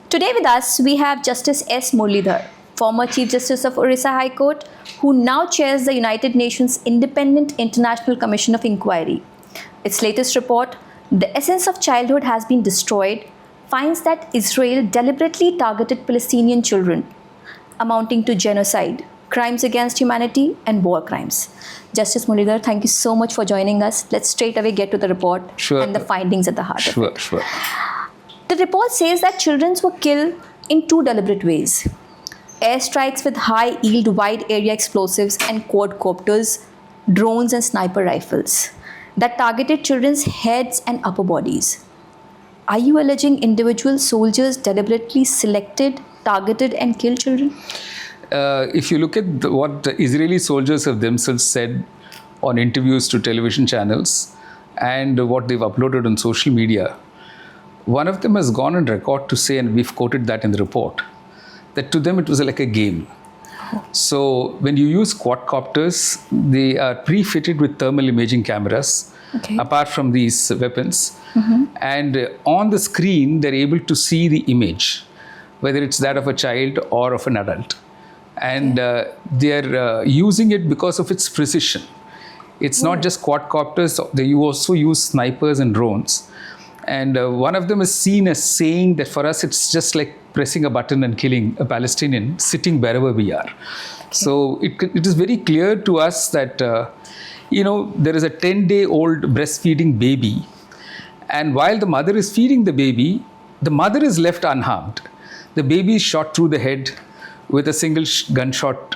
Today with us, we have Justice S. Muralidhar, former Chief Justice of Orissa High Court, who now chairs the United Nations Independent International Commission of Inquiry. Its latest report, The Essence of Childhood Has Been Destroyed, finds that Israel deliberately targeted Palestinian children, amounting to genocide, crimes against humanity, and war crimes. Justice Muralidhar, thank you so much for joining us. Let's straight away get to the report and the findings at the heart of it. Sure. The report says that children were killed in two deliberate ways. Airstrikes with high-yield wide-area explosives and quadcopters, drones and sniper rifles that targeted children's heads and upper bodies. Are you alleging individual soldiers deliberately selected, targeted and killed children? If you look at what the Israeli soldiers have themselves said on interviews to television channels and what they've uploaded on social media, one of them has gone on record to say, and we've quoted that in the report, that to them it was like a game. So when you use quadcopters, they are pre-fitted with thermal imaging cameras, apart from these weapons. And on the screen, they're able to see the image, whether it's that of a child or of an adult. And they're using it because of its precision. It's not just quadcopters, they also use snipers and drones. And one of them is seen as saying that for us, it's just like pressing a button and killing a Palestinian sitting wherever we are. So it is very clear to us that, there is a 10-day-old breastfeeding baby. And while the mother is feeding the baby, the mother is left unharmed. The baby is shot through the head with a single gunshot.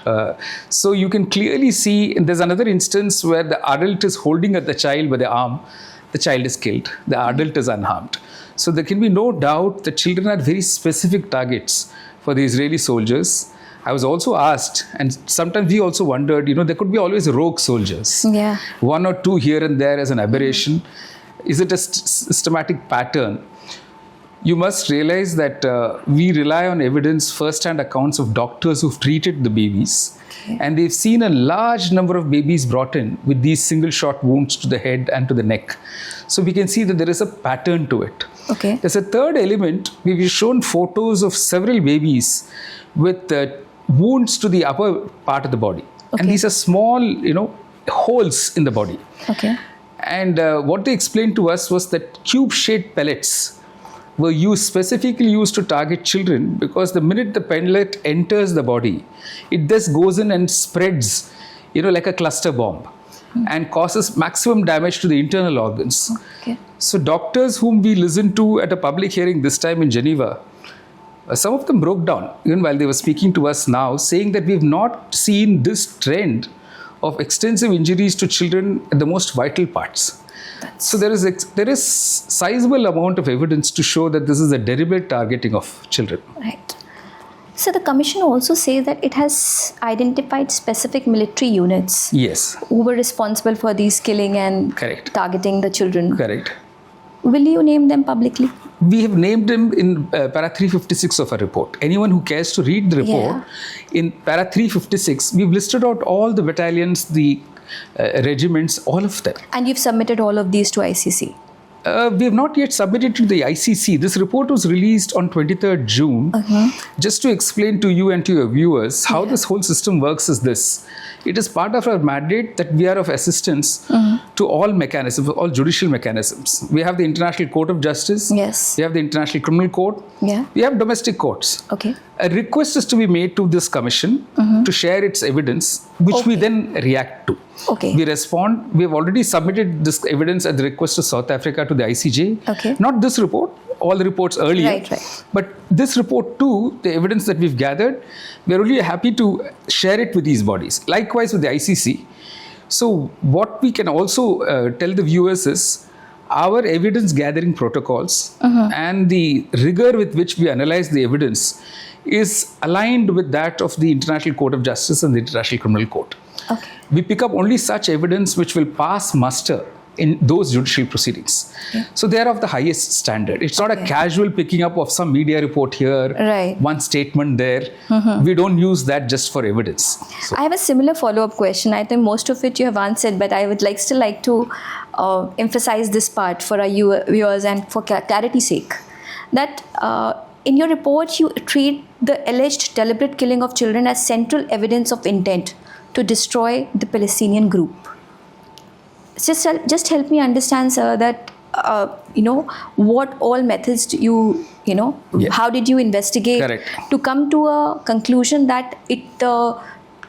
So you can clearly see, and there's another instance where the adult is holding at the child by the arm. The child is killed. The adult is unharmed. So there can be no doubt that children are very specific targets for the Israeli soldiers. I was also asked, and sometimes we also wondered, there could be always rogue soldiers. Yeah. One or two here and there as an aberration. Is it a systematic pattern? You must realize that we rely on evidence, first-hand accounts of doctors who've treated the babies. And they've seen a large number of babies brought in with these single-shot wounds to the head and to the neck. So we can see that there is a pattern to it. There's a third element. We've shown photos of several babies with wounds to the upper part of the body. And these are small, holes in the body. And what they explained to us was that cube-shaped pellets were specifically used to target children, because the minute the pellet enters the body, it just goes in and spreads, like a cluster bomb, and causes maximum damage to the internal organs. So doctors whom we listened to at a public hearing this time in Geneva, some of them broke down, even while they were speaking to us now, saying that we've not seen this trend of extensive injuries to children at the most vital parts. So there is sizable amount of evidence to show that this is a deliberate targeting of children. Right. So the commission also says that it has identified specific military units who were responsible for these killing and targeting the children. Will you name them publicly? We have named them in para 356 of our report. Anyone who cares to read the report, in para 356, we've listed out all the battalions, the regiments, all of them. And you've submitted all of these to ICC? We have not yet submitted to the ICC. This report was released on 23rd June. Just to explain to you and to your viewers how this whole system works is this. It is part of our mandate that we are of assistance to all mechanisms, all judicial mechanisms. We have the International Court of Justice. We have the International Criminal Court. We have domestic courts. A request is to be made to this commission to share its evidence, which we then react to. We respond. We have already submitted this evidence at the request of South Africa to the ICJ. Not this report, all the reports earlier. But this report too, the evidence that we've gathered, we're really happy to share it with these bodies. Likewise with the ICC. So what we can also tell the viewers is our evidence gathering protocols and the rigor with which we analyze the evidence is aligned with that of the International Court of Justice and the International Criminal Court. We pick up only such evidence which will pass muster in those judicial proceedings. So they are of the highest standard. It's not a casual picking up of some media report here, one statement there. We don't use that just for evidence. So I have a similar follow-up question. I think most of it you have answered, but I would still like to emphasize this part for our viewers and for clarity's sake. That in your report, you treat the alleged deliberate killing of children as central evidence of intent to destroy the Palestinian group. Just help me understand, sir, that what all methods how did you investigate Correct. to come to a conclusion that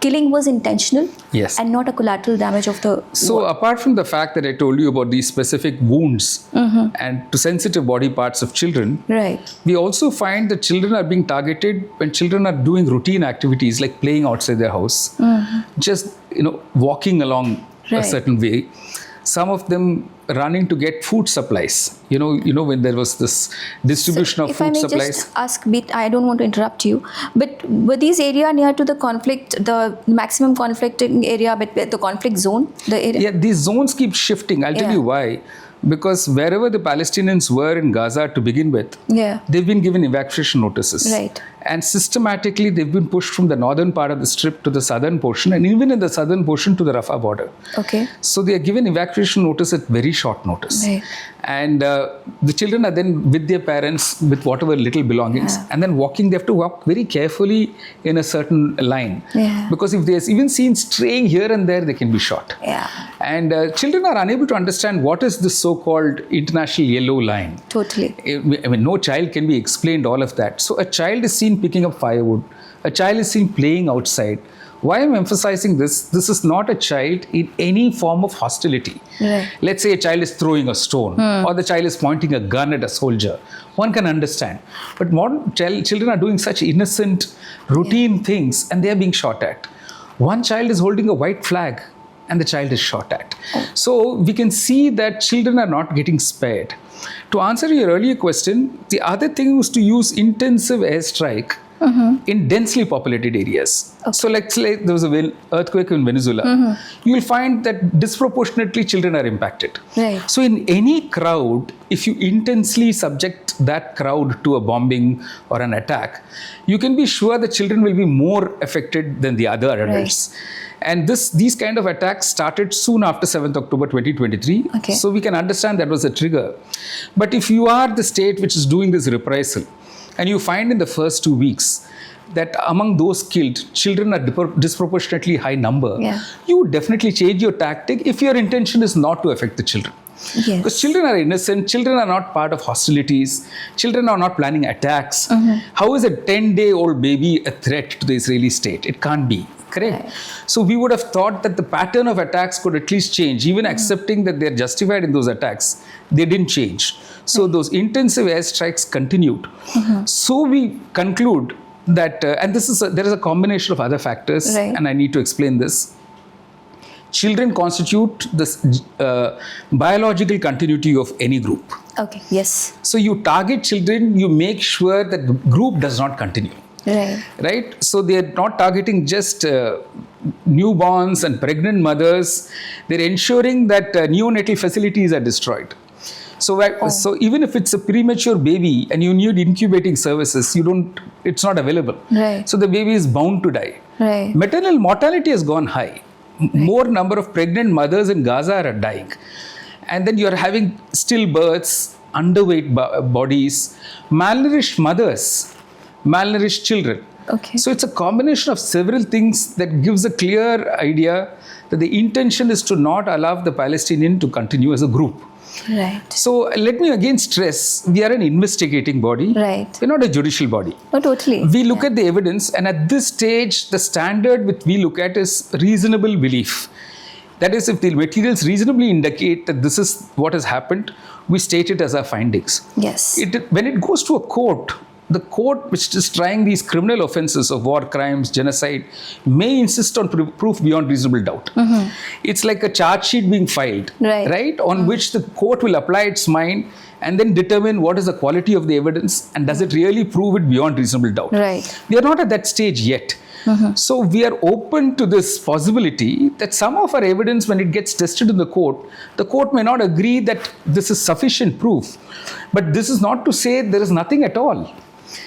killing was intentional, Yes. and not a collateral damage of the So apart from the fact that I told you about these specific wounds and to sensitive body parts of children, right, we also find that children are being targeted when children are doing routine activities like playing outside their house, just walking along a Right. certain way. Some of them running to get food supplies. When there was this distribution of if I food may supplies. just ask bit, I don't want to interrupt you, but were these area near to the conflict, the maximum conflicting area, but the conflict zone, the area? Yeah, these zones keep shifting. I'll tell Yeah. you why. Because wherever the Palestinians were in Gaza to begin with, Yeah. they've been given evacuation notices. Right. And systematically, they've been pushed from the northern part of the strip to the southern portion, and even in the southern portion to the Rafah border. Okay. So they are given evacuation notice at very short notice. Right. And the children are then with their parents with whatever little belongings. Yeah. And then they have to walk very carefully in a certain line. Yeah. Because if they're even seen straying here and there, they can be shot. Yeah. And children are unable to understand what is this so-called international yellow line. Totally. I mean, no child can be explained all of that. So a child is seen picking up firewood. A child is seen playing outside. Why I'm emphasizing this? This is not a child in any form of hostility. Right. Let's say a child is throwing a stone or the child is pointing a gun at a soldier. One can understand. But modern children are doing such innocent, routine things and they are being shot at. One child is holding a white flag and the child is shot at. So we can see that children are not getting spared. To answer your earlier question, the other thing was to use intensive airstrike in densely populated areas. Okay. So let's say there was an earthquake in Venezuela. You will find that disproportionately children are impacted. Right. So in any crowd, if you intensely subject that crowd to a bombing or an attack, you can be sure the children will be more affected than the other adults. And these kind of attacks started soon after 7th October 2023. Okay. So we can understand that was a trigger. But if you are the state which is doing this reprisal, and you find in the first 2 weeks that among those killed, children are disproportionately high number, Yeah. you would definitely change your tactic if your intention is not to affect the children. Yes. Because children are innocent, children are not part of hostilities, children are not planning attacks. How is a 10-day-old baby a threat to the Israeli state? It can't be. Correct. Right. So we would have thought that the pattern of attacks could at least change, even accepting that they're justified in those attacks. They didn't change. So those intensive airstrikes continued. So we conclude that, and there is a combination of other factors, Right. and I need to explain this. Children constitute this biological continuity of any group. Okay. Yes. So you target children, you make sure that the group does not continue. Right. Right? So they are not targeting just newborns and pregnant mothers. They're ensuring that neonatal facilities are destroyed. So even if it's a premature baby and you need incubating services, it's not available. Right. So the baby is bound to die. Right. Maternal mortality has gone high. More number of pregnant mothers in Gaza are dying. And then you're having stillbirths, underweight bodies, malnourished mothers, malnourished children. Okay. So it's a combination of several things that gives a clear idea that the intention is to not allow the Palestinian to continue as a group. Right. So let me again stress, we are an investigating body. Right. We're not a judicial body. Oh, totally. We look at the evidence, and at this stage, the standard which we look at is reasonable belief. That is, if the materials reasonably indicate that this is what has happened, we state it as our findings. Yes. When it goes to a court, the court which is trying these criminal offenses of war crimes, genocide, may insist on proof beyond reasonable doubt. It's like a charge sheet being filed, Right. on which the court will apply its mind and then determine what is the quality of the evidence and does it really prove it beyond reasonable doubt. Right. We are not at that stage yet. So we are open to this possibility that some of our evidence, when it gets tested in the court may not agree that this is sufficient proof. But this is not to say there is nothing at all.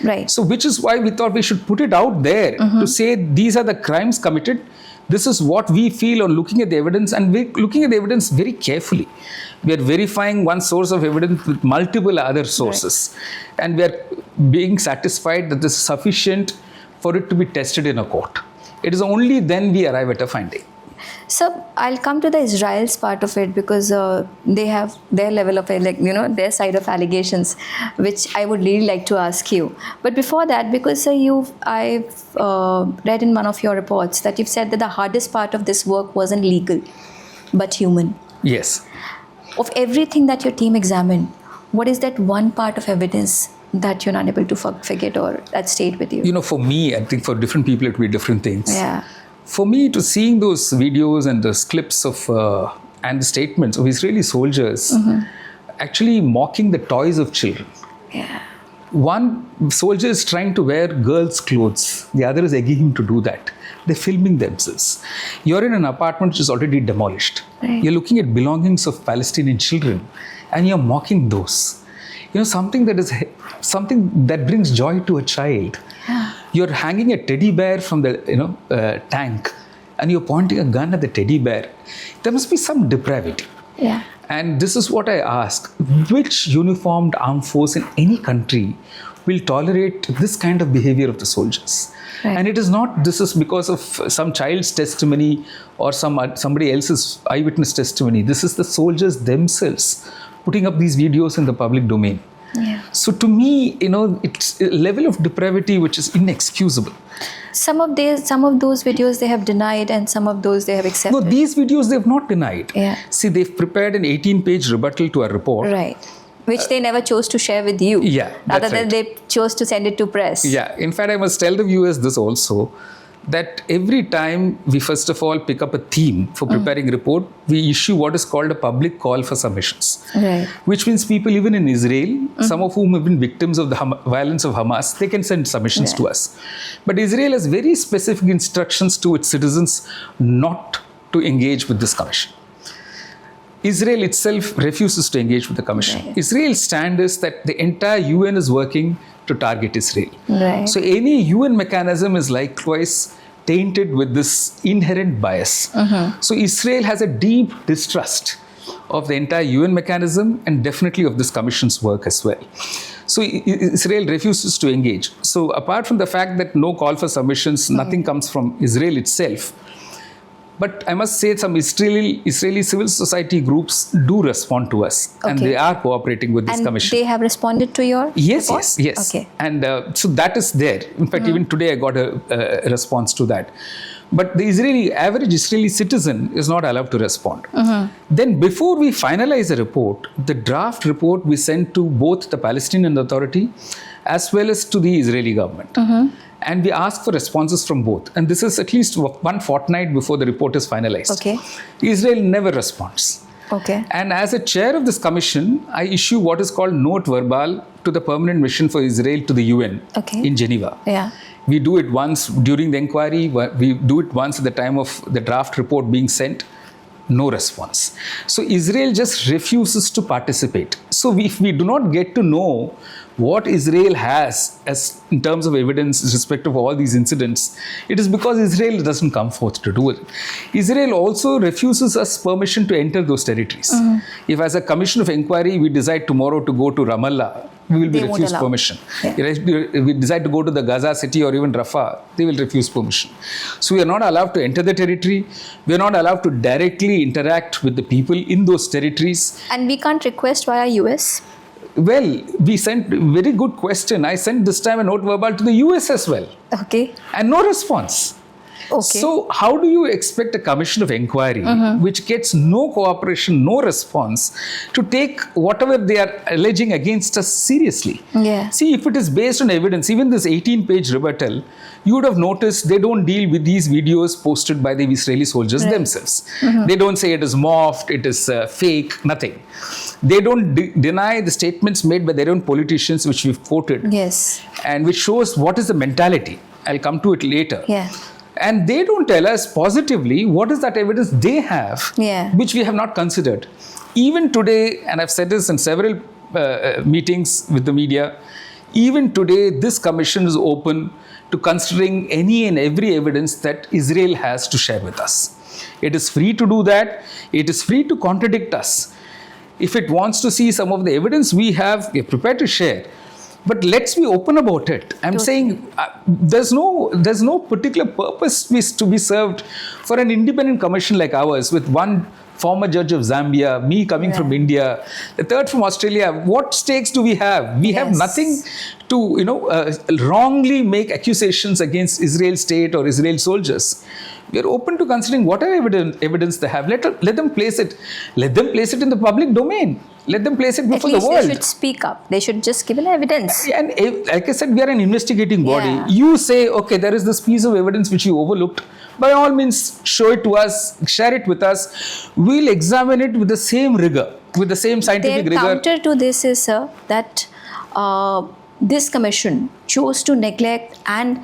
Right. So which is why we thought we should put it out there to say these are the crimes committed. This is what we feel on looking at the evidence, and we're looking at the evidence very carefully. We are verifying one source of evidence with multiple other sources, and we are being satisfied that this is sufficient for it to be tested in a court. It is only then we arrive at a finding. So I'll come to the Israel's part of it, because they have their level of, their side of allegations, which I would really like to ask you. But before that, because I've read in one of your reports that you've said that the hardest part of this work wasn't legal, but human. Yes. Of everything that your team examined, what is that one part of evidence that you're not able to forget or that stayed with you? For me, I think for different people it will be different things. Yeah. For me, to seeing those videos and those clips of and the statements of Israeli soldiers actually mocking the toys of children. Yeah. One soldier is trying to wear girls' clothes. The other is egging him to do that. They're filming themselves. You're in an apartment which is already demolished. Right. You're looking at belongings of Palestinian children and you're mocking those. Something that brings joy to a child. Yeah. You're hanging a teddy bear from the tank and you're pointing a gun at the teddy bear. There must be some depravity. Yeah. And this is what I ask. Which uniformed armed force in any country will tolerate this kind of behavior of the soldiers? Right. And this is because of some child's testimony or somebody else's eyewitness testimony. This is the soldiers themselves putting up these videos in the public domain. Yeah. So to me, it's a level of depravity which is inexcusable. Some of those videos they have denied, and some of those they have accepted. No, these videos they have not denied. Yeah. See, they've prepared an 18-page rebuttal to our report. Right. Which they never chose to share with you. Yeah, Rather that's than right. they chose to send it to press. Yeah. In fact, I must tell the viewers this also, that every time we first of all pick up a theme for preparing a report, we issue what is called a public call for submissions. Right. Which means people even in Israel, some of whom have been victims of the violence of Hamas, they can send submissions to us. But Israel has very specific instructions to its citizens not to engage with this commission. Israel itself refuses to engage with the commission. Right. Israel's stand is that the entire UN is working to target Israel. Right. So any UN mechanism is likewise tainted with this inherent bias. So Israel has a deep distrust of the entire UN mechanism and definitely of this commission's work as well. So Israel refuses to engage. So apart from the fact that no call for submissions, nothing comes from Israel itself. But I must say some Israeli civil society groups do respond to us, and they are cooperating with this commission. They have responded to your report? Yes. Okay. And so that is there. In fact, even today I got a response to that. But the average Israeli citizen is not allowed to respond. Then before we finalize the report, the draft report we send to both the Palestinian Authority as well as to the Israeli government. And we ask for responses from both. And this is at least one fortnight before the report is finalized. Okay. Israel never responds. Okay. And as a chair of this commission, I issue what is called note verbal to the permanent mission for Israel to the UN in Geneva. Yeah. We do it once during the inquiry. We do it once at the time of the draft report being sent. No response. So Israel just refuses to participate. So if we do not get to know what Israel has as in terms of evidence with respect of all these incidents, it is because Israel doesn't come forth to do it. Israel also refuses us permission to enter those territories. If as a commission of inquiry we decide tomorrow to go to Ramallah, we will be refused permission. If we decide to go to the Gaza city or even Rafah, they will refuse permission. So we are not allowed to enter the territory. We are not allowed to directly interact with the people in those territories. And we can't request via US? Well, we sent very good question. I sent this time a note verbal to the US as well. Okay. And no response. Okay. So how do you expect a commission of inquiry which gets no cooperation, no response, to take whatever they are alleging against us seriously? Yeah. See, if it is based on evidence, even this 18-page rebuttal, you would have noticed they don't deal with these videos posted by the Israeli soldiers themselves. They don't say it is morphed, it is fake, nothing. They don't deny the statements made by their own politicians, which we've quoted. Yes. And which shows what is the mentality. I'll come to it later. Yeah. And they don't tell us positively what is that evidence they have, which we have not considered. Even today, and I've said this in several meetings with the media, even today, this commission is open to considering any and every evidence that Israel has to share with us. It is free to do that. It is free to contradict us. If it wants to see some of the evidence we have, we are prepared to share. But let's be open about it. I'm saying there's no particular purpose to be served for an independent commission like ours, with one former judge of Zambia, me coming from India, the third from Australia. What stakes do we have? We have nothing to wrongly make accusations against Israel state or Israel soldiers. We are open to considering whatever evidence they have. Let them place it. Let them place it in the public domain. Let them place it before the world. They should speak up. They should just give an evidence. And like I said, we are an investigating body. Yeah. You say, okay, there is this piece of evidence which you overlooked. By all means, show it to us, share it with us. We'll examine it with the same rigor, with the same scientific rigor. The counter to this is, sir, that this commission chose to neglect and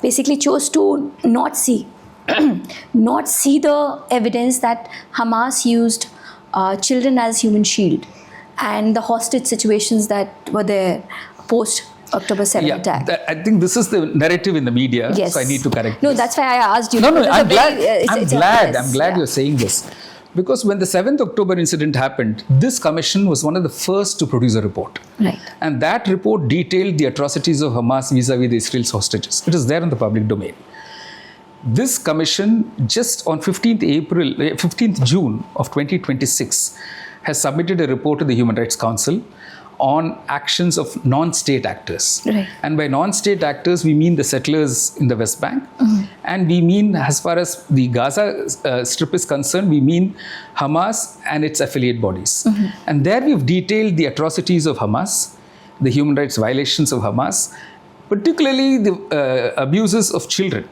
basically chose to not see the evidence that Hamas used children as human shield, and the hostage situations that were there post October 7 attack. I think this is the narrative in the media, so I need to correct this. That's why I asked you. No, I'm glad you're saying this. Because when the 7th October incident happened, this commission was one of the first to produce a report. Right. And that report detailed the atrocities of Hamas vis-a-vis the Israel's hostages. It is there in the public domain. This commission, just on 15th June of 2026, has submitted a report to the Human Rights Council on actions of non-state actors. Right. And by non-state actors, we mean the settlers in the West Bank. And we mean, as far as the Gaza Strip is concerned, we mean Hamas and its affiliate bodies. And there we've detailed the atrocities of Hamas, the human rights violations of Hamas, particularly the abuses of children.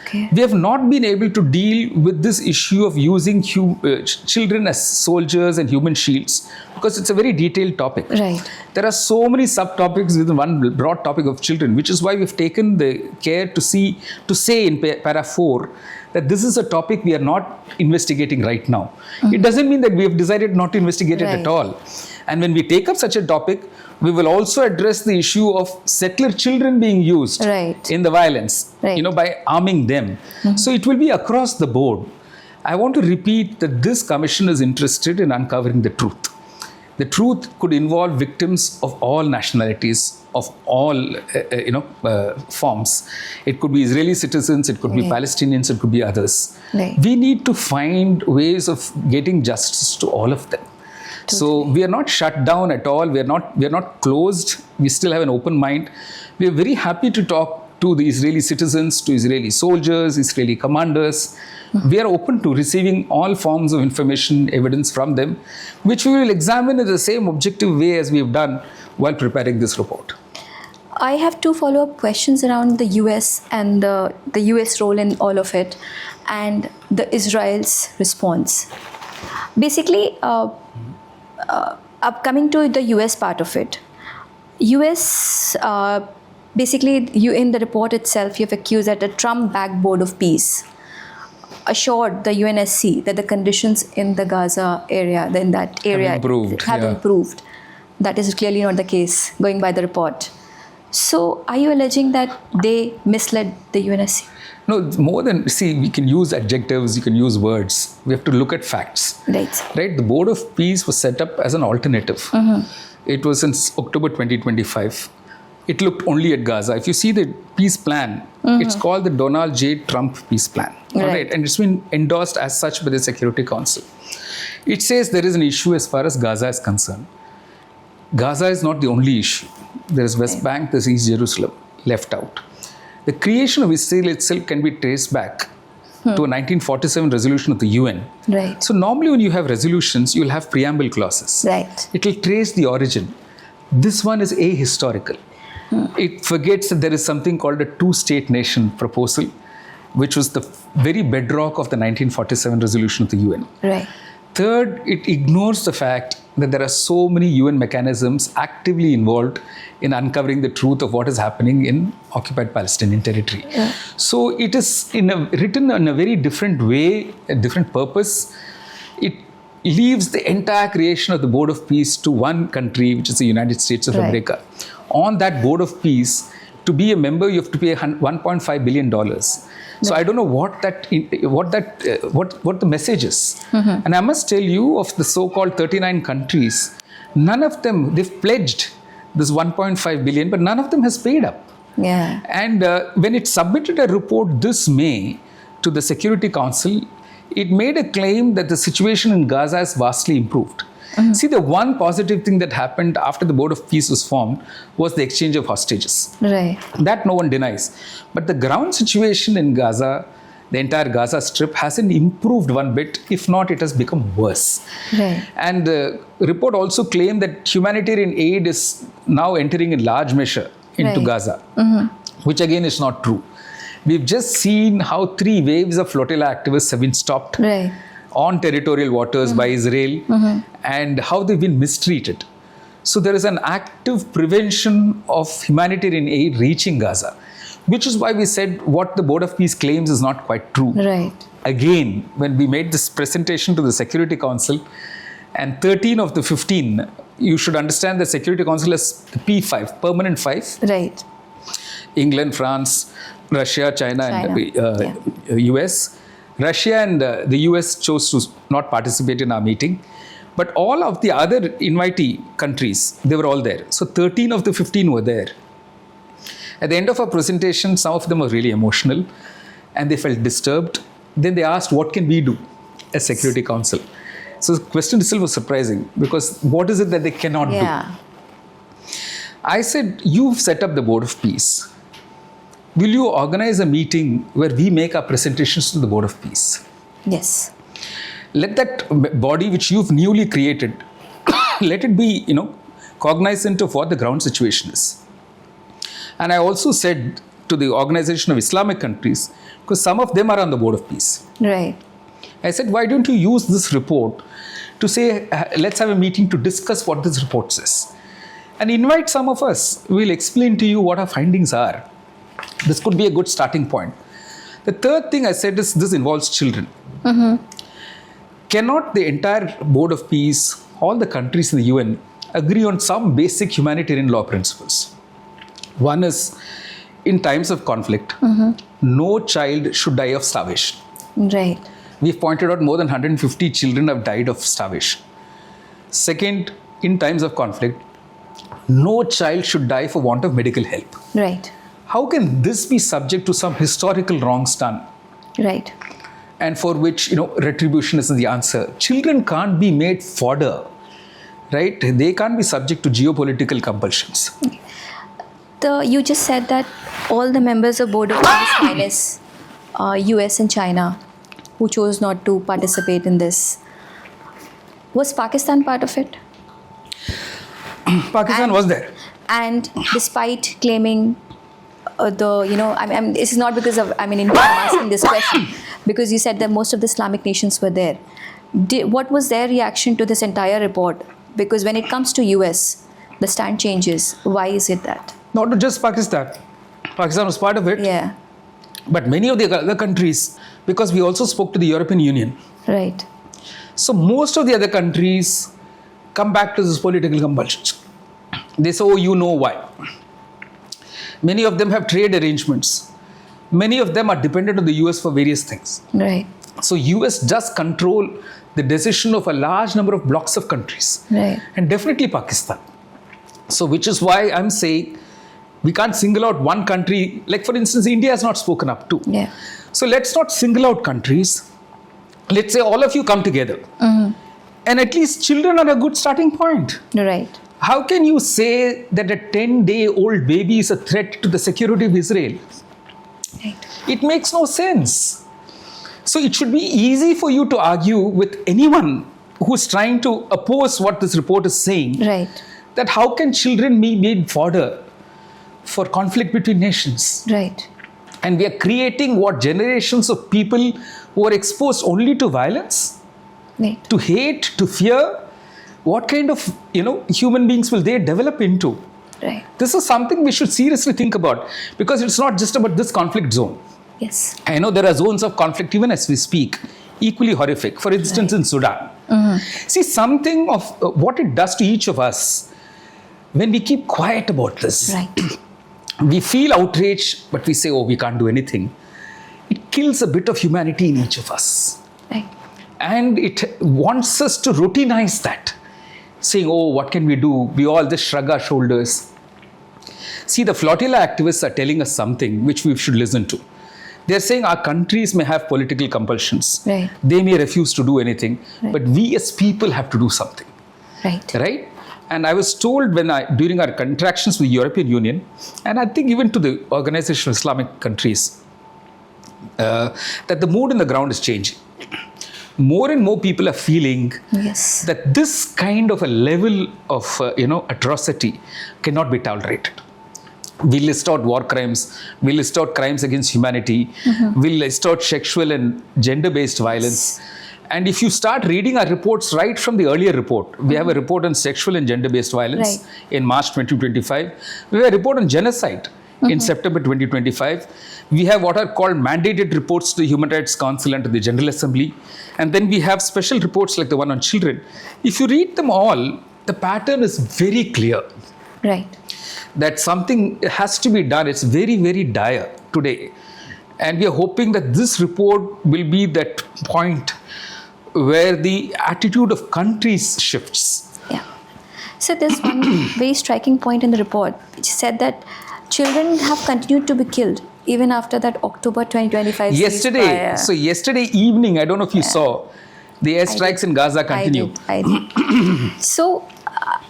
Okay. We have not been able to deal with this issue of using children as soldiers and human shields, because it's a very detailed topic. Right. There are so many subtopics within one broad topic of children, which is why we've taken the care to say in para 4 that this is a topic we are not investigating right now. It doesn't mean that we have decided not to investigate it at all. And when we take up such a topic, we will also address the issue of settler children being used in the violence, by arming them. So it will be across the board. I want to repeat that this commission is interested in uncovering the truth. The truth could involve victims of all nationalities, of all forms. It could be Israeli citizens, it could be Palestinians, it could be others. We need to find ways of getting justice to all of them. So we are not shut down at all. We are not closed. We still have an open mind. We are very happy to talk to the Israeli citizens, to Israeli soldiers, Israeli commanders. We are open to receiving all forms of information, evidence from them, which we will examine in the same objective way as we have done while preparing this report. I have two follow-up questions around the US and the US role in all of it, and the Israel's response. Basically, coming to the US part of it, US, basically, in the report itself, you've accused that a Trump-backed board of peace assured the UNSC that the conditions in the Gaza area, have improved. That is clearly not the case, going by the report. So, are you alleging that they misled the UNSC? No, more than, we can use adjectives, you can use words. We have to look at facts. Right? The Board of Peace was set up as an alternative. It was since October 2025. It looked only at Gaza. If you see the peace plan, it's called the Donald J. Trump Peace Plan. Right? And it's been endorsed as such by the Security Council. It says there is an issue as far as Gaza is concerned. Gaza is not the only issue. There is West Bank, there is East Jerusalem left out. The creation of Israel itself can be traced back to a 1947 resolution of the UN. Right. So normally when you have resolutions, you will have preamble clauses. Right. It will trace the origin. This one is ahistorical. It forgets that there is something called a two-state nation proposal, which was the very bedrock of the 1947 resolution of the UN. Right. Third, it ignores the fact that there are so many UN mechanisms actively involved in uncovering the truth of what is happening in occupied Palestinian territory. So it is written in a very different way, a different purpose. It leaves the entire creation of the Board of Peace to one country, which is the United States of America. on that board of peace, to be a member, you have to pay $1.5 billion. So I don't know what the message is. And I must tell you, of the so-called 39 countries, none of them, they've pledged this 1.5 billion, but none of them has paid up. Yeah. And when it submitted a report this May to the Security Council, it made a claim that the situation in Gaza has vastly improved. See, the one positive thing that happened after the Board of Peace was formed was the exchange of hostages. Right. That no one denies. But the ground situation in Gaza, the entire Gaza Strip, hasn't improved one bit. If not, it has become worse. Right. And the report also claimed that humanitarian aid is now entering in large measure into Gaza, which again is not true. We've just seen how 3 waves of flotilla activists have been stopped on territorial waters by Israel, and how they've been mistreated. So there is an active prevention of humanitarian aid reaching Gaza, which is why we said what the Board of Peace claims is not quite true. Right. Again, when we made this presentation to the Security Council, and 13 of the 15, you should understand the Security Council has P5, permanent 5. Right. England, France, Russia, China. And US. Russia and the US chose to not participate in our meeting. But all of the other invitee countries, they were all there. So 13 of the 15 were there. At the end of our presentation, some of them were really emotional and they felt disturbed. Then they asked, what can we do as Security Council? So the question itself was surprising, because what is it that they cannot do? I said, you've set up the Board of Peace. Will you organize a meeting where we make our presentations to the Board of Peace? Yes. Let that body which you've newly created, let it be, cognizant of what the ground situation is. And I also said to the Organization of Islamic Countries, because some of them are on the Board of Peace. Right. I said, why don't you use this report to say, let's have a meeting to discuss what this report says. And invite some of us. We'll explain to you what our findings are. This could be a good starting point. The third thing I said is this involves children. Cannot the entire Board of Peace, all the countries in the UN, agree on some basic humanitarian law principles? One is, in times of conflict, no child should die of starvation. Right. We've pointed out more than 150 children have died of starvation. Second, in times of conflict, no child should die for want of medical help. Right. How can this be subject to some historical wrongs done? Right. And for which, retribution is the answer. Children can't be made fodder, right? They can't be subject to geopolitical compulsions. You just said that all the members of Board of Peace minus US and China who chose not to participate in this. Was Pakistan part of it? Pakistan was there. And despite claiming this is not because of, India, I'm asking this question, because you said that most of the Islamic nations were there. What was their reaction to this entire report? Because when it comes to US, the stand changes. Why is it that? Not just Pakistan. Pakistan was part of it. Yeah. But many of the other countries, because we also spoke to the European Union. Right. So most of the other countries come back to this political compulsions. They say, oh, you know why. Many of them have trade arrangements. Many of them are dependent on the US for various things. Right. So US does control the decision of a large number of blocks of countries. Right. And definitely Pakistan. So which is why I'm saying we can't single out one country. Like for instance, India has not spoken up to. Yeah. So let's not single out countries. Let's say all of you come together. And at least children are a good starting point. Right. How can you say that a 10-day-old baby is a threat to the security of Israel? Right. It makes no sense. So it should be easy for you to argue with anyone who's trying to oppose what this report is saying. Right. That how can children be made fodder for conflict between nations? Right. And we are creating what generations of people who are exposed only to violence, Right. to hate, to fear. What kind of, human beings will they develop into? Right. This is something we should seriously think about, because it's not just about this conflict zone. Yes. I know there are zones of conflict even as we speak, equally horrific. For instance, in Sudan. See, something of what it does to each of us. when we keep quiet about this, Right. we feel outraged, but we say, oh, we can't do anything. It kills a bit of humanity in each of us. Right. And it wants us to routinize that, saying, oh, what can we do? We all just shrug our shoulders. See, the flotilla activists are telling us something which we should listen to. They're saying our countries may have political compulsions. Right. They may refuse to do anything, Right. but we as people have to do something. Right. Right? And I was told during our contractions with the European Union, and I think even to the Organization of Islamic Countries, that the mood in the ground is changing. More and more people are feeling Yes. that this kind of a level of atrocity cannot be tolerated. We list out war crimes, we list out crimes against humanity, we list out sexual and gender-based violence. And if you start reading our reports right from the earlier report, we have a report on sexual and gender-based violence in March 2025. We have a report on genocide in September 2025. We have what are called mandated reports to the Human Rights Council and to the General Assembly. And then we have special reports like the one on children. If you read them all, the pattern is very clear. Right. That something has to be done. It's very, very dire today. And we are hoping that this report will be that point where the attitude of countries shifts. Yeah. So there's one very striking point in the report which said that children have continued to be killed even after that October 2025 ceasefire. So yesterday evening, I don't know if you saw, the airstrikes in Gaza continue. I did. So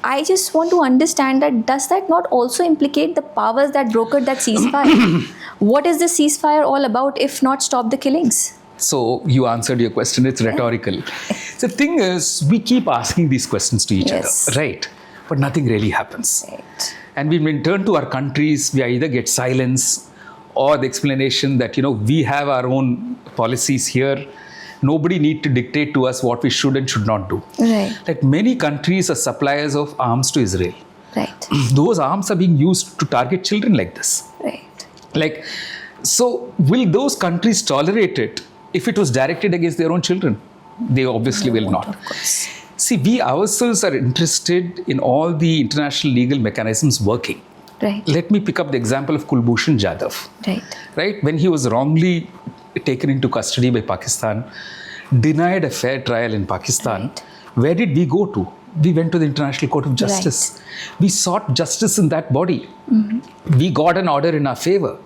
I just want to understand that does that not also implicate the powers that brokered that ceasefire? What is the ceasefire all about if not stop the killings? So you answered your question. It's rhetorical. The thing is, we keep asking these questions to each other, right? But nothing really happens. Right. And when we turn to our countries, we either get silence or the explanation that, we have our own policies here. Nobody need to dictate to us what we should and should not do. Right. Like many countries are suppliers of arms to Israel. Right. Those arms are being used to target children like this. Right. So will those countries tolerate it if it was directed against their own children? They obviously will not. Of course. See, we ourselves are interested in all the international legal mechanisms working. Right. Let me pick up the example of Kulbhushan Jadhav. Right? When he was wrongly taken into custody by Pakistan, denied a fair trial in Pakistan, Right. where did we go to? We went to the International Court of Justice. We sought justice in that body. We got an order in our favor.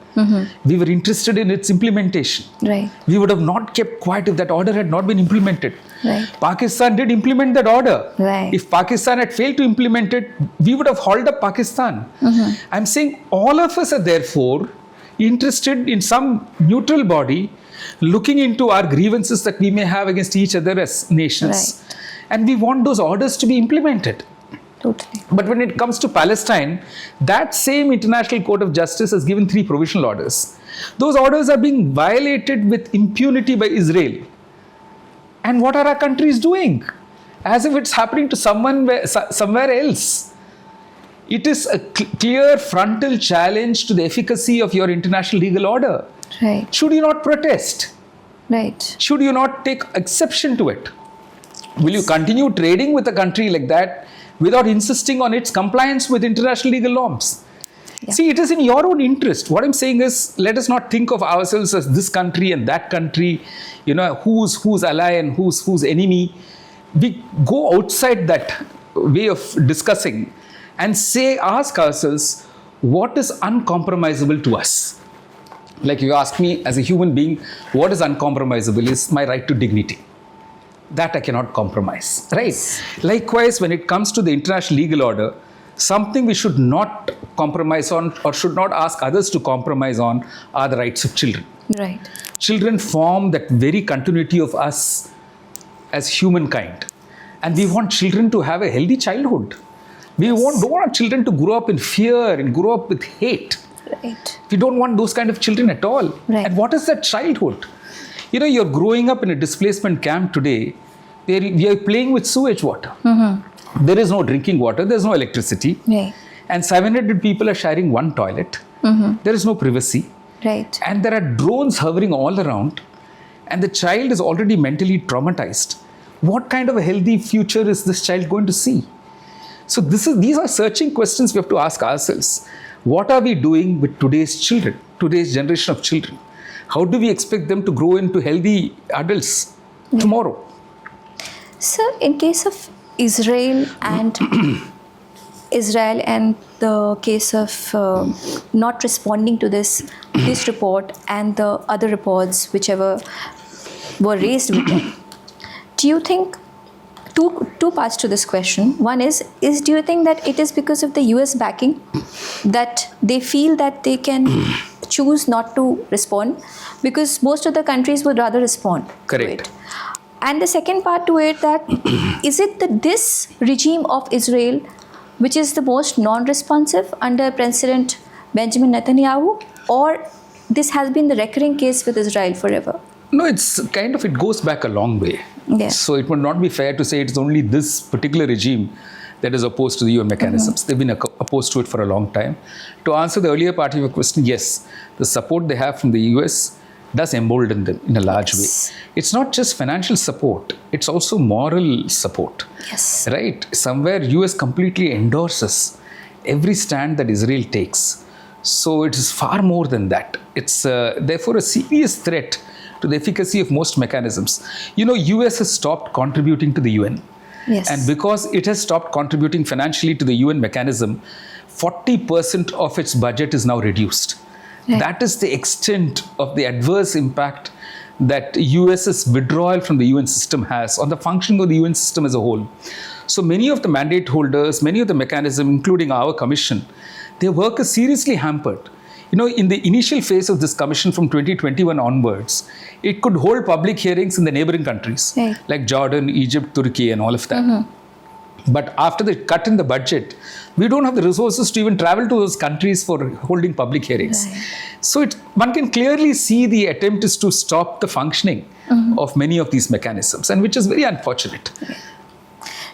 We were interested in its implementation. Right. We would have not kept quiet if that order had not been implemented. Right. Pakistan did implement that order. Right. If Pakistan had failed to implement it, we would have hauled up Pakistan. I'm saying all of us are therefore interested in some neutral body looking into our grievances that we may have against each other as nations. Right. And we want those orders to be implemented. Totally. But when it comes to Palestine, that same International Court of Justice has given 3 provisional orders. Those orders are being violated with impunity by Israel. And what are our countries doing? As if it's happening to somewhere else. It is a clear frontal challenge to the efficacy of your international legal order. Right. Should you not protest? Right. Should you not take exception to it? Will you continue trading with a country like that without insisting on its compliance with international legal norms? Yeah. See, it is in your own interest. What I'm saying is, let us not think of ourselves as this country and that country, who's ally and who's enemy. We go outside that way of discussing and ask ourselves, what is uncompromisable to us? Like you ask me as a human being, what is uncompromisable is my right to dignity. That I cannot compromise, right? Likewise, when it comes to the international legal order, something we should not compromise on or should not ask others to compromise on are the rights of children. Right. Children form that very continuity of us as humankind. And we want children to have a healthy childhood. We don't want children to grow up in fear and grow up with hate. Right. We don't want those kind of children at all. Right. And what is that childhood? You're growing up in a displacement camp today where we are playing with sewage water. There is no drinking water, there is no electricity. Right. And 700 people are sharing one toilet. There is no privacy. Right. And there are drones hovering all around. And the child is already mentally traumatized. What kind of a healthy future is this child going to see? So these are searching questions we have to ask ourselves. What are we doing with today's children, today's generation of children? How do we expect them to grow into healthy adults tomorrow? Sir, in case of Israel and the case of not responding to this report and the other reports whichever were raised with them, do you think two parts to this question? One is do you think that it is because of the US backing that they feel that they can choose not to respond, because most of the countries would rather respond Correct. to it? And the second part to it, that is it that this regime of Israel which is the most non-responsive under President Benjamin Netanyahu, or this has been the recurring case with Israel forever? No, it goes back a long way. Yeah. So it would not be fair to say it's only this particular regime that is opposed to the UN mechanisms. They've been opposed to it for a long time. To answer the earlier part of your question, yes, the support they have from the US does embolden them in a large way. It's not just financial support, it's also moral support. Yes. Right? Somewhere US completely endorses every stand that Israel takes. So it is far more than that. It's therefore a serious threat to the efficacy of most mechanisms. US has stopped contributing to the UN. Yes. And because it has stopped contributing financially to the UN mechanism, 40% of its budget is now reduced. Right. That is the extent of the adverse impact that US's withdrawal from the UN system has on the functioning of the UN system as a whole. So many of the mandate holders, many of the mechanisms, including our commission, their work is seriously hampered. In the initial phase of this commission from 2021 onwards, it could hold public hearings in the neighboring countries, right, like Jordan, Egypt, Turkey, and all of that. But after the cut in the budget, we don't have the resources to even travel to those countries for holding public hearings. Right. So one can clearly see the attempt is to stop the functioning of many of these mechanisms, and which is very unfortunate. Yeah.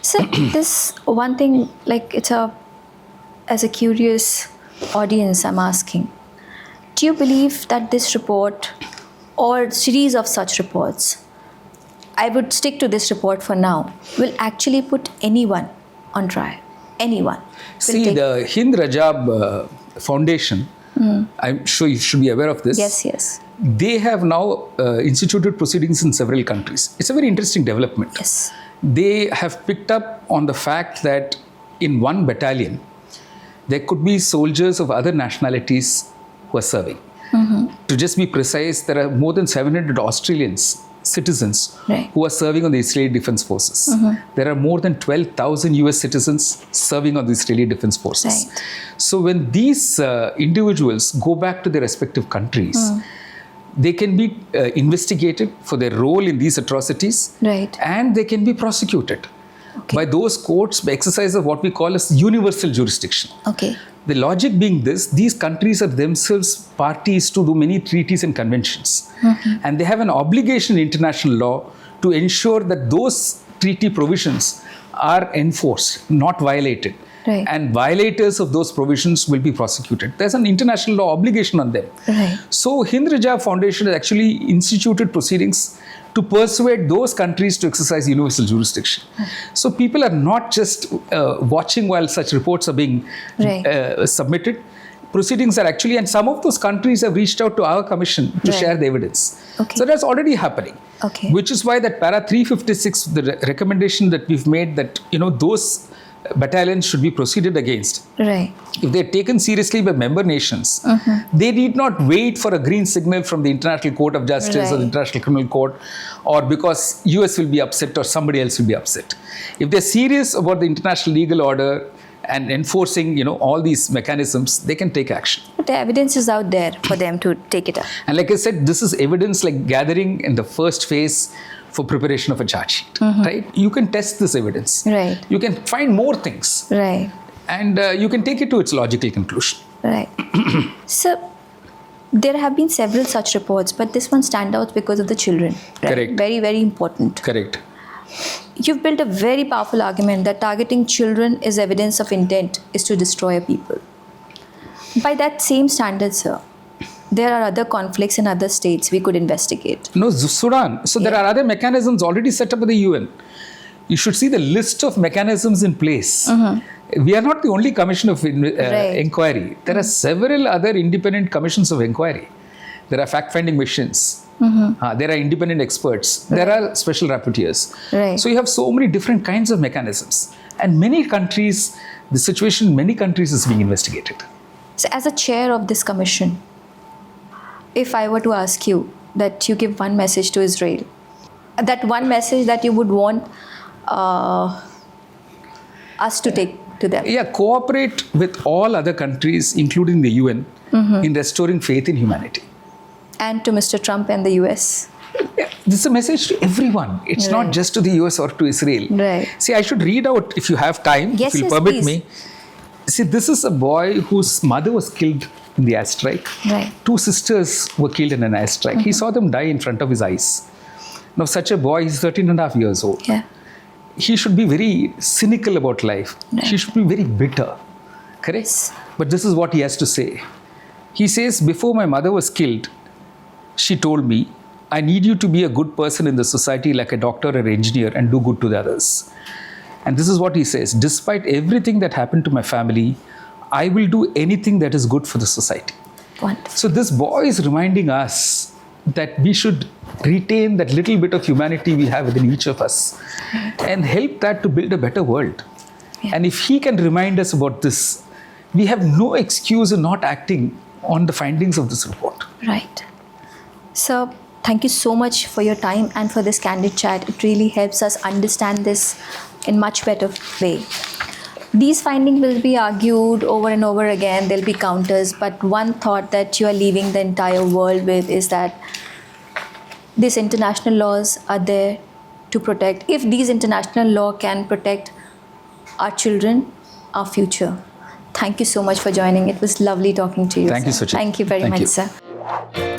So this one thing, as a curious audience, I'm asking, do you believe that this report or series of such reports, I would stick to this report for now, will actually put anyone on trial? Anyone? See, the Hind Rajab Foundation, I'm sure you should be aware of this. Yes. They have now instituted proceedings in several countries. It's a very interesting development. Yes. They have picked up on the fact that in one battalion, there could be soldiers of other nationalities who are serving. To just be precise, there are more than 700 Australians, citizens, right, who are serving on the Israeli Defense Forces. There are more than 12,000 US citizens serving on the Israeli Defense Forces. Right. So when these individuals go back to their respective countries, they can be investigated for their role in these atrocities, right, and they can be prosecuted by those courts by exercise of what we call as universal jurisdiction. Okay. The logic being this: these countries are themselves parties to many treaties and conventions. And they have an obligation in international law to ensure that those treaty provisions are enforced, not violated. Right. And violators of those provisions will be prosecuted. There's an international law obligation on them. Right. So Hind Rajab Foundation has actually instituted proceedings to persuade those countries to exercise universal jurisdiction. So people are not just watching while such reports are being submitted. Proceedings are actually, and some of those countries have reached out to our commission to share the evidence. Okay. So that's already happening. Okay. Which is why that para 356, the recommendation that we've made, that those battalions should be proceeded against. Right. If they're taken seriously by member nations, they need not wait for a green signal from the International Court of Justice or the International Criminal Court, or because US will be upset or somebody else will be upset. If they're serious about the international legal order and enforcing, all these mechanisms, they can take action. But the evidence is out there for them to take it up. And like I said, this is evidence gathering in the first phase for preparation of a charge sheet, right? You can test this evidence. Right. You can find more things. Right. And you can take it to its logical conclusion. Right. So, there have been several such reports, but this one stands out because of the children. Right? Correct. Very, very important. Correct. You've built a very powerful argument that targeting children is evidence of intent is to destroy a people. By that same standard, sir, there are other conflicts in other states we could investigate. No, Sudan. So there are other mechanisms already set up by the UN. You should see the list of mechanisms in place We are not the only commission of Right. inquiry. There are several other independent commissions of inquiry. There are fact-finding missions. There are independent experts. There are special rapporteurs. Right. So you have so many different kinds of mechanisms. And many countries, the situation in many countries is being investigated. So, as a chair of this commission, if I were to ask you that you give one message to Israel, that one message that you would want us to take to them. Yeah, cooperate with all other countries, including the UN, in restoring faith in humanity. And to Mr. Trump and the US. Yeah, this is a message to everyone. It's Right. not just to the US or to Israel. Right. See, I should read out, if you have time, Yes, if you'll yes, permit please. me. See, this is a boy whose mother was killed in the airstrike. Right. 2 sisters were killed in an airstrike. He saw them die in front of his eyes. Now, such a boy is 13 and a half years old. Yeah. He should be very cynical about life. Right. He should be very bitter. Correct? Yes. But this is what he has to say. He says, before my mother was killed, she told me, I need you to be a good person in the society like a doctor or engineer and do good to the others. And this is what he says, despite everything that happened to my family, I will do anything that is good for the society. Wonderful. So this boy is reminding us that we should retain that little bit of humanity we have within each of us and help that to build a better world. Yeah. And if he can remind us about this, we have no excuse in not acting on the findings of this report. Right. Sir, thank you so much for your time and for this candid chat. It really helps us understand this in much better way. These findings will be argued over and over again. There'll be counters, but one thought that you are leaving the entire world with is that these international laws are there to protect. If these international law can protect our children, our future. Thank you so much for joining. It was lovely talking to you. Thank you, sir. Suchit. Thank you very Thank much, you. sir.